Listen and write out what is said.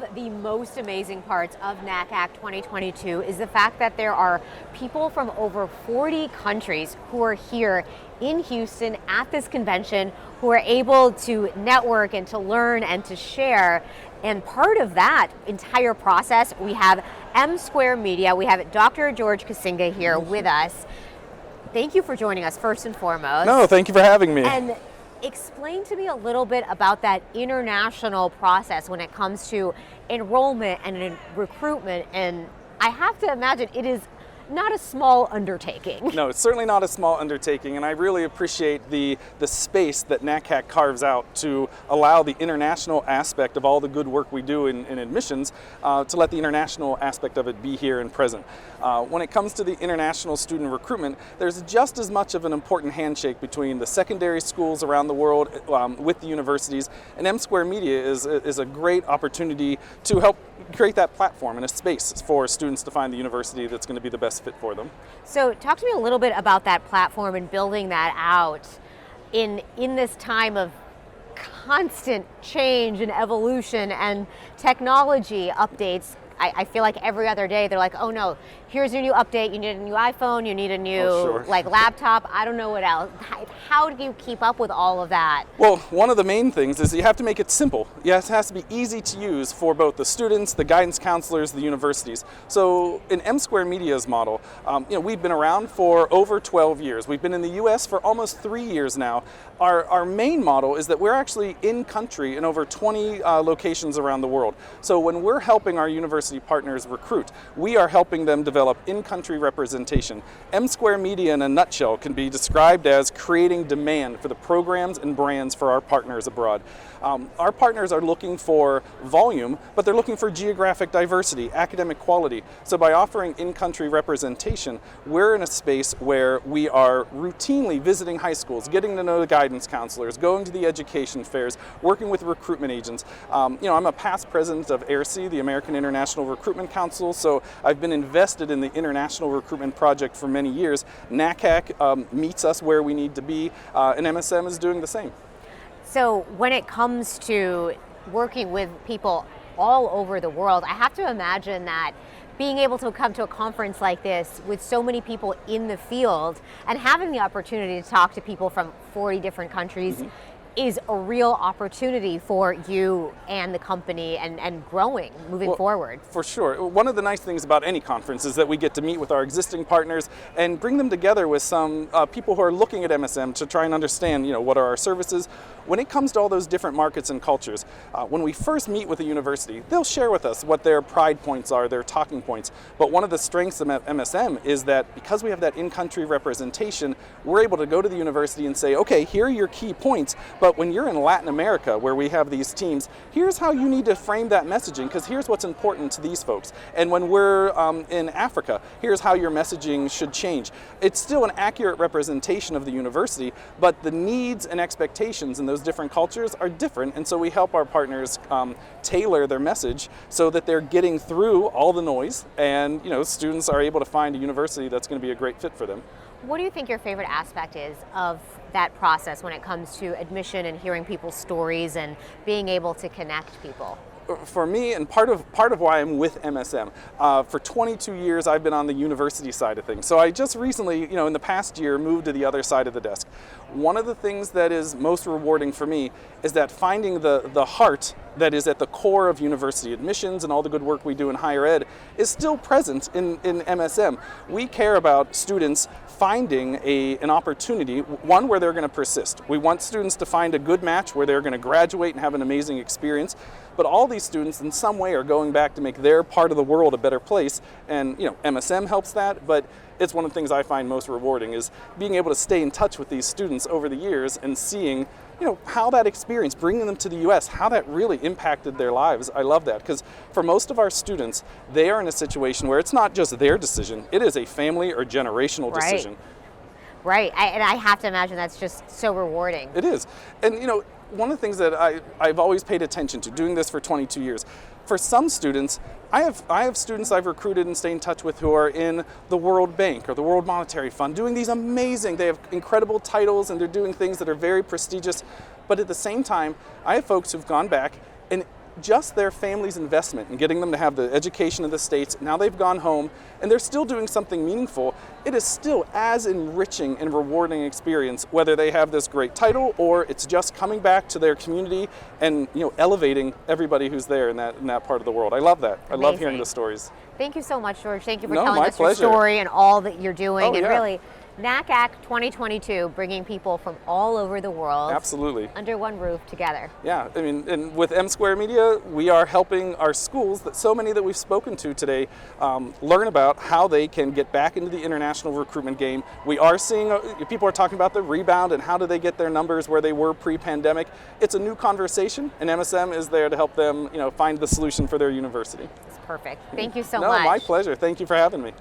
of the most amazing parts of NACAC 2022 is the fact that there are people from over 40 countries who are here in Houston at this convention who are able to network and to learn and to share. And part of that entire process, we have M Square Media, we have Dr. George Kacenga here with us. Thank you for joining us first and foremost. No, thank you for having me. And explain to me a little bit about that international process when it comes to enrollment and recruitment. And I have to imagine it is not a small undertaking. No, it's certainly not a small undertaking, and I really appreciate the space that NACAC carves out to allow the international aspect of all the good work we do in admissions to let the international aspect of it be here and present. When it comes to the international student recruitment, there's just as much of an important handshake between the secondary schools around the world with the universities, and M Square Media is a great opportunity to help create that platform and a space for students to find the university that's going to be the best fit for them. So talk to me a little bit about that platform and building that out in this time of constant change and evolution and technology updates. I feel like every other day they're like, oh no, here's your new update, you need a new iPhone, you need a new laptop, I don't know what else. How do you keep up with all of that? Well, one of the main things is you have to make it simple. Yes, it has to be easy to use for both the students, the guidance counselors, the universities. So in M Square Media's model, we've been around for over 12 years. We've been in the US for almost 3 years now. Our main model is that we're actually in country in over 20 locations around the world. So when we're helping our university partners recruit, we are helping them develop in-country representation. M Square Media in a nutshell can be described as creating demand for the programs and brands for our partners abroad. Our partners are looking for volume, but they're looking for geographic diversity, academic quality. So by offering in-country representation, we're in a space where we are routinely visiting high schools, getting to know the guidance counselors, going to the education fairs, working with recruitment agents. I'm a past president of AIRC, the American International Recruitment Council, so I've been invested in the international recruitment project for many years. NACAC meets us where we need to be, and MSM is doing the same. So when it comes to working with people all over the world, I have to imagine that being able to come to a conference like this with so many people in the field and having the opportunity to talk to people from 40 different countries is a real opportunity for you and the company and growing, moving forward. For sure. One of the nice things about any conference is that we get to meet with our existing partners and bring them together with some people who are looking at MSM to try and understand, what are our services. When it comes to all those different markets and cultures, when we first meet with a university, they'll share with us what their pride points are, their talking points. But one of the strengths of MSM is that because we have that in-country representation, we're able to go to the university and say, okay, here are your key points, but when you're in Latin America, where we have these teams, here's how you need to frame that messaging, because here's what's important to these folks. And when we're in Africa, here's how your messaging should change. It's still an accurate representation of the university, but the needs and expectations in those different cultures are different, and so we help our partners tailor their message so that they're getting through all the noise, and students are able to find a university that's going to be a great fit for them. What do you think your favorite aspect is of that process when it comes to admission and hearing people's stories and being able to connect people? For me, and part of why I'm with MSM, for 22 years I've been on the university side of things. So I just recently, in the past year, moved to the other side of the desk. One of the things that is most rewarding for me is that finding the heart that is at the core of university admissions and all the good work we do in higher ed is still present in MSM. We care about students finding an opportunity, one where they're going to persist. We want students to find a good match where they're going to graduate and have an amazing experience. But all these students in some way are going back to make their part of the world a better place. And MSM helps that, but it's one of the things I find most rewarding is being able to stay in touch with these students over the years and seeing how that experience, bringing them to the US, how that really impacted their lives. I love that, because for most of our students, they are in a situation where it's not just their decision, it is a family or generational decision. Right, and I have to imagine that's just so rewarding. It is. And one of the things that I've always paid attention to, doing this for 22 years, for some students, I have students I've recruited and stay in touch with who are in the World Bank or the World Monetary Fund, doing these amazing, they have incredible titles and they're doing things that are very prestigious. But at the same time, I have folks who've gone back and just their family's investment in getting them to have the education of the States. Now they've gone home and they're still doing something meaningful. It is still as enriching and rewarding experience, whether they have this great title or it's just coming back to their community and elevating everybody who's there in that part of the world. I love that. I love hearing the stories. Thank you so much, George. Thank you for No, telling my us your pleasure. story and all that you're doing. Oh, and yeah. really, NACAC 2022, bringing people from all over the world Absolutely. under one roof together. Yeah, I mean, and with M Square Media, we are helping our schools, that so many that we've spoken to today, learn about how they can get back into the international recruitment game. We are seeing, people are talking about the rebound and how do they get their numbers where they were pre-pandemic. It's a new conversation, and MSM is there to help them, find the solution for their university. It's perfect. Thank you so No, much. my pleasure. Thank you for having me.